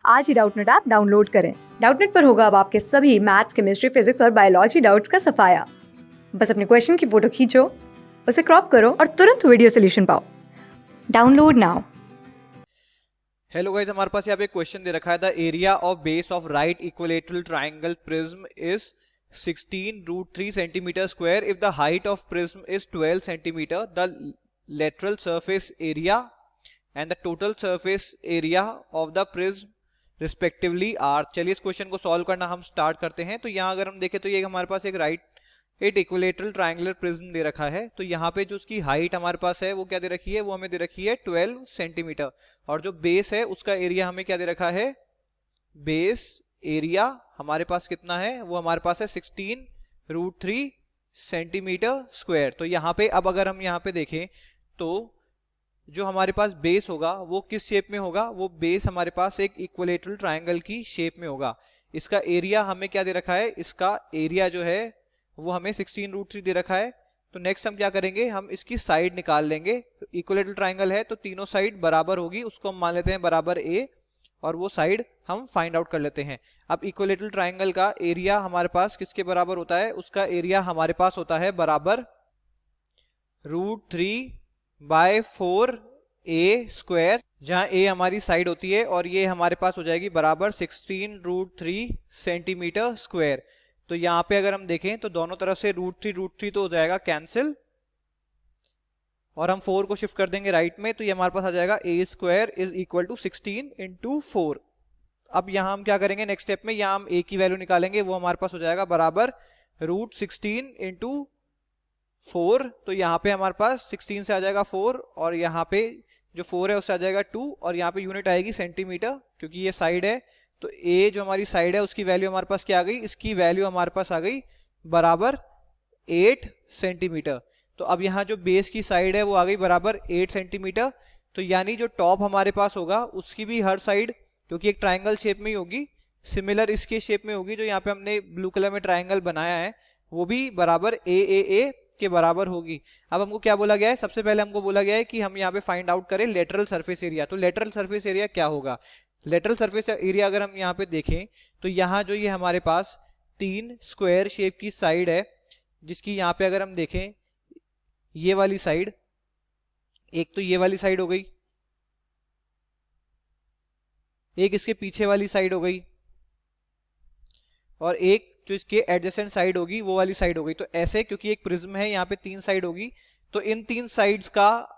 आज ही Doubtnut app download करें। Doubtnut पर होगा अब आपके सभी मैथ्स, केमिस्ट्री, फिजिक्स और बायोलॉजी डाउट्स का सफाया। बस अपने क्वेश्चन की फोटो खींचो, उसे क्रॉप करो और तुरंत वीडियो सोल्यूशन पाओ। Download now. हेलो गाइस, हमारे पास यहाँ पे क्वेश्चन दे रखा है। The area of base of right equilateral triangle prism is 16√3 centimetre square if the height of prism is 12 centimetre. The lateral surface area and the total surface area of the prism respectively are. चलिए इस question को solve करना हम start करते हैं। तो यहाँ अगर हम देखें तो ये हमारे पास एक इक्विलेटरल ट्रायंगुलर प्रिज्म दे रखा है। तो यहाँ पे जो उसकी हाइट हमारे पास है वो क्या दे रखी है, वो हमें दे रखी है 12 सेंटीमीटर। और जो बेस है उसका एरिया हमें क्या दे रखा है, बेस एरिया हमारे पास कितना है, वो हमारे पास है 16√3 सेंटीमीटर स्क्वायर। तो यहाँ पे अब अगर हम यहाँ पे देखें तो जो हमारे पास बेस होगा वो किस शेप में होगा, वो बेस हमारे पास एक इक्विलेटरल ट्रायंगल की शेप में होगा। इसका एरिया हमें क्या दे रखा है, इसका एरिया जो है वो हमें 16√3 दे रखा है। तो नेक्स्ट हम क्या करेंगे, हम इसकी साइड निकाल लेंगे। तो इक्विलेटरल ट्रायंगल है तो तीनों साइड बराबर होगी, उसको हम मान लेते हैं बराबर ए, और वो साइड हम फाइंड आउट कर लेते हैं। अब इक्विलेटरल ट्रायंगल का एरिया हमारे पास किसके बराबर होता है, उसका एरिया हमारे पास होता है बराबर √3/4 ए स्क्वायर, जहां ए हमारी साइड होती है, और ये हमारे पास हो जाएगी बराबर 16√3 सेंटीमीटर स्क्वायर। तो यहां पे अगर हम देखें तो दोनों तरफ से √3 तो हो जाएगा कैंसिल, और हम 4 को शिफ्ट कर देंगे राइट में, तो ये हमारे पास आ जाएगा ए स्क्वायर इज इक्वल टू 16 × 4। अब यहां हम क्या करेंगे, नेक्स्ट स्टेप में यहां हम ए की वैल्यू निकालेंगे, वो हमारे पास हो जाएगा बराबर √16 × 4। तो यहाँ पे हमारे पास 16 से आ जाएगा 4, और यहाँ पे जो 4 है उससे आ जाएगा 2, और यहाँ पे यूनिट आएगी सेंटीमीटर क्योंकि ये साइड है। तो ए जो हमारी साइड है उसकी वैल्यू हमारे पास क्या आ गई, इसकी वैल्यू हमारे पास आ गई बराबर 8 सेंटीमीटर। तो अब यहाँ जो बेस की साइड है वो आ गई बराबर 8 सेंटीमीटर। तो यानी जो टॉप हमारे पास होगा उसकी भी हर साइड, क्योंकि एक ट्राइंगल शेप में ही होगी, सिमिलर इसके शेप में होगी, जो यहाँ पे हमने ब्लू कलर में ट्राइंगल बनाया है वो भी बराबर ए के बराबर होगी। अब हमको क्या बोला गया है, सबसे पहले हमको बोला गया है कि हम यहाँ पे फाइंड आउट करें लेटरल सरफेस एरिया। तो लेटरल सरफेस एरिया क्या होगा, लेटरल सरफेस एरिया अगर हम यहाँ पे देखें तो यहाँ जो ये हमारे पास 3 स्क्वायर शेप की साइड है, जिसकी यहाँ पे अगर हम देखें ये वाली साइड, एक तो ये वाली साइड हो गई, एक इसके पीछे वाली साइड हो गई, और एक जो इसके एडजेसेंट साइड होगी वो वाली साइड हो गई। तो ऐसे क्योंकि एक प्रिज्म है यहाँ पे 3 साइड होगी, तो इन 3 साइड्स का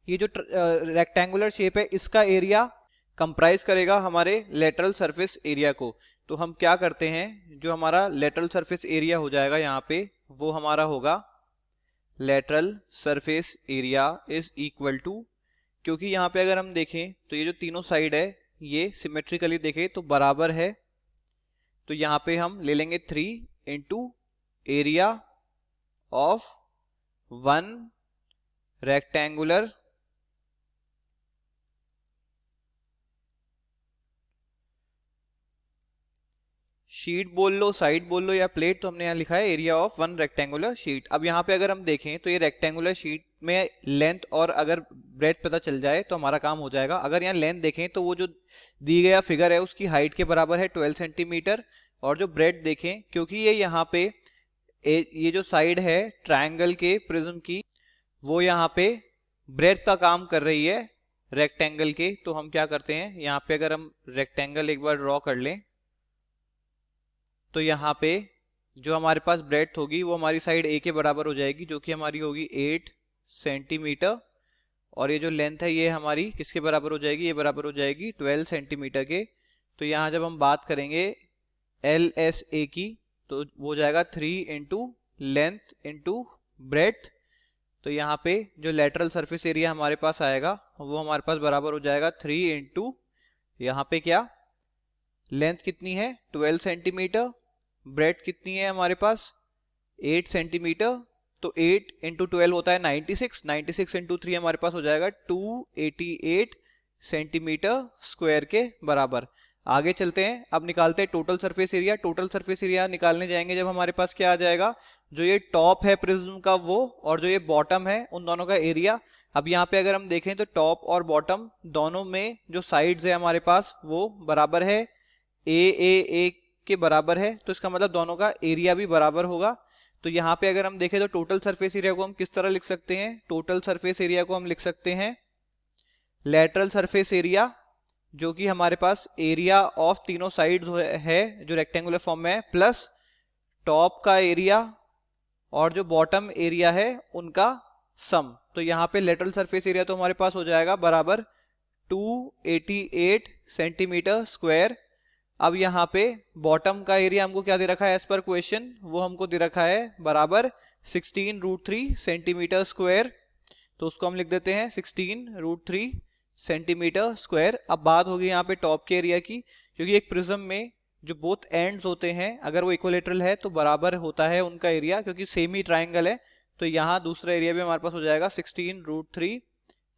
ये जो रेक्टेंगुलर शेप है इसका एरिया कंप्राइज करेगा हमारे लेटरल सरफेस एरिया को। तो हम क्या करते हैं, जो हमारा लेटरल सरफेस एरिया हो जाएगा यहाँ पे, वो हमारा होगा lateral surface area is equal to, क्योंकि यहाँ पे अगर हम देखें तो ये जो तीनों साइड है ये सिमेट्रिकली देखें तो बराबर है, तो यहाँ पे हम ले लेंगे 3 into area of 1 rectangular sheet बोल लो, साइड बोल लो या प्लेट, तो हमने यहाँ लिखा है एरिया ऑफ 1 रेक्टेंगुलर शीट। अब यहाँ पे अगर हम देखें तो ये रेक्टेंगुलर शीट में लेंथ और अगर ब्रेथ पता चल जाए तो हमारा काम हो जाएगा। अगर यहाँ लेंथ देखें तो वो जो दी गया फिगर है उसकी हाइट के बराबर है 12 सेंटीमीटर, और जो ब्रेथ देखें क्योंकि ये यहाँ पे ये जो साइड है ट्रायंगल के प्रिज्म की वो यहाँ पे ब्रेथ का काम कर रही है रेक्टेंगल के, तो हम क्या करते हैं यहाँ पे अगर हम रेक्टेंगल एक बार ड्रॉ कर लें तो यहाँ पे जो हमारे पास ब्रेथ होगी वो हमारी साइड ए के बराबर हो जाएगी, जो कि हमारी होगी 8 सेंटीमीटर, और ये जो लेंथ है ये हमारी किसके बराबर हो जाएगी, ये बराबर हो जाएगी 12 सेंटीमीटर के। तो यहाँ जब हम बात करेंगे LSA की तो वो हो जाएगा 3 इंटू लेंथ इंटू ब्रेथ। तो यहाँ पे जो लेटरल सरफेस एरिया हमारे पास आएगा वो हमारे पास बराबर हो जाएगा 3 इंटू यहाँ पे क्या लेंथ कितनी है 12 सेंटीमीटर, ब्रेथ कितनी है हमारे पास 8 सेंटीमीटर, तो 8 इंटू 12 होता है 96 इंटू 3 हमारे पास हो जाएगा 288 सेंटीमीटर स्क्वायर के बराबर। आगे चलते हैं, अब निकालते हैं total surface area. Total surface area निकालने जाएंगे जब हमारे पास क्या आ जाएगा, जो ये टॉप है प्रिज्म का वो और जो ये बॉटम है उन दोनों का एरिया। अब यहाँ पे अगर हम देखें तो टॉप और बॉटम दोनों में जो साइड्स है हमारे पास वो बराबर है, ए के बराबर है, तो इसका मतलब दोनों का एरिया भी बराबर होगा। तो यहाँ पे अगर हम देखें तो टोटल सरफेस एरिया को हम किस तरह लिख सकते हैं, टोटल सरफेस एरिया को हम लिख सकते हैं लेटरल सरफेस एरिया, जो कि हमारे पास एरिया ऑफ तीनों साइड्स है जो रेक्टेंगुलर फॉर्म में है, प्लस टॉप का एरिया और जो बॉटम एरिया है उनका सम। तो यहाँ पे लेटरल सरफेस एरिया तो हमारे पास हो जाएगा बराबर 288 सेंटीमीटर स्क्वायर। अब यहाँ पे बॉटम का एरिया हमको क्या दे रखा है एज पर क्वेश्चन, वो हमको दे रखा है बराबर 16√3 सेंटीमीटर स्क्वायर। तो उसको हम लिख देते हैं 16√3 सेंटीमीटर स्क्वायर। अब बात होगी यहाँ पे टॉप के एरिया की, क्योंकि एक प्रिज्म में जो बोथ एंड्स होते हैं अगर वो इक्विलेटरल है तो बराबर होता है उनका एरिया, क्योंकि सेम ही ट्राइंगल है। तो यहाँ दूसरा एरिया भी हमारे पास हो जाएगा 16√3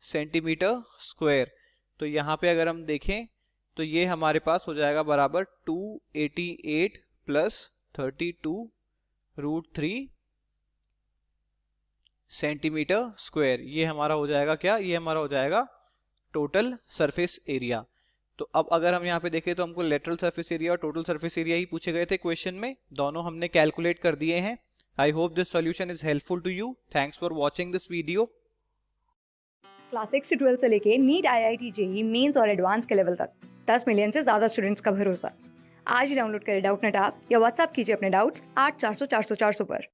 सेंटीमीटर स्क्वायर। तो यहाँ पे अगर हम देखें तो ये हमारे पास हो जाएगा बराबर 288 प्लस 32√3 सेंटीमीटर स्क्वायर। ये हमारा हो जाएगा क्या, ये हमारा हो जाएगा टोटल सरफेस एरिया। तो अब अगर हम यहाँ पे देखें तो हमको लेटरल सरफेस एरिया और टोटल सरफेस एरिया ही पूछे गए थे क्वेश्चन में, दोनों हमने कैलकुलेट कर दिए हैं। I hope this solution is helpful to you. Thanks for watching this video. Class 6 से 12 से लेके नीट, IIT, JEE मेंस और एडवांस के लेवल तक 10 मिलियन से ज़्यादा स्टूडेंट्स का भरोसा। आज ही डाउनलोड करें डाउटनेट ऐप या व्हाट्सएप कीजिए अपने डाउट्स 8400 400 400 पर।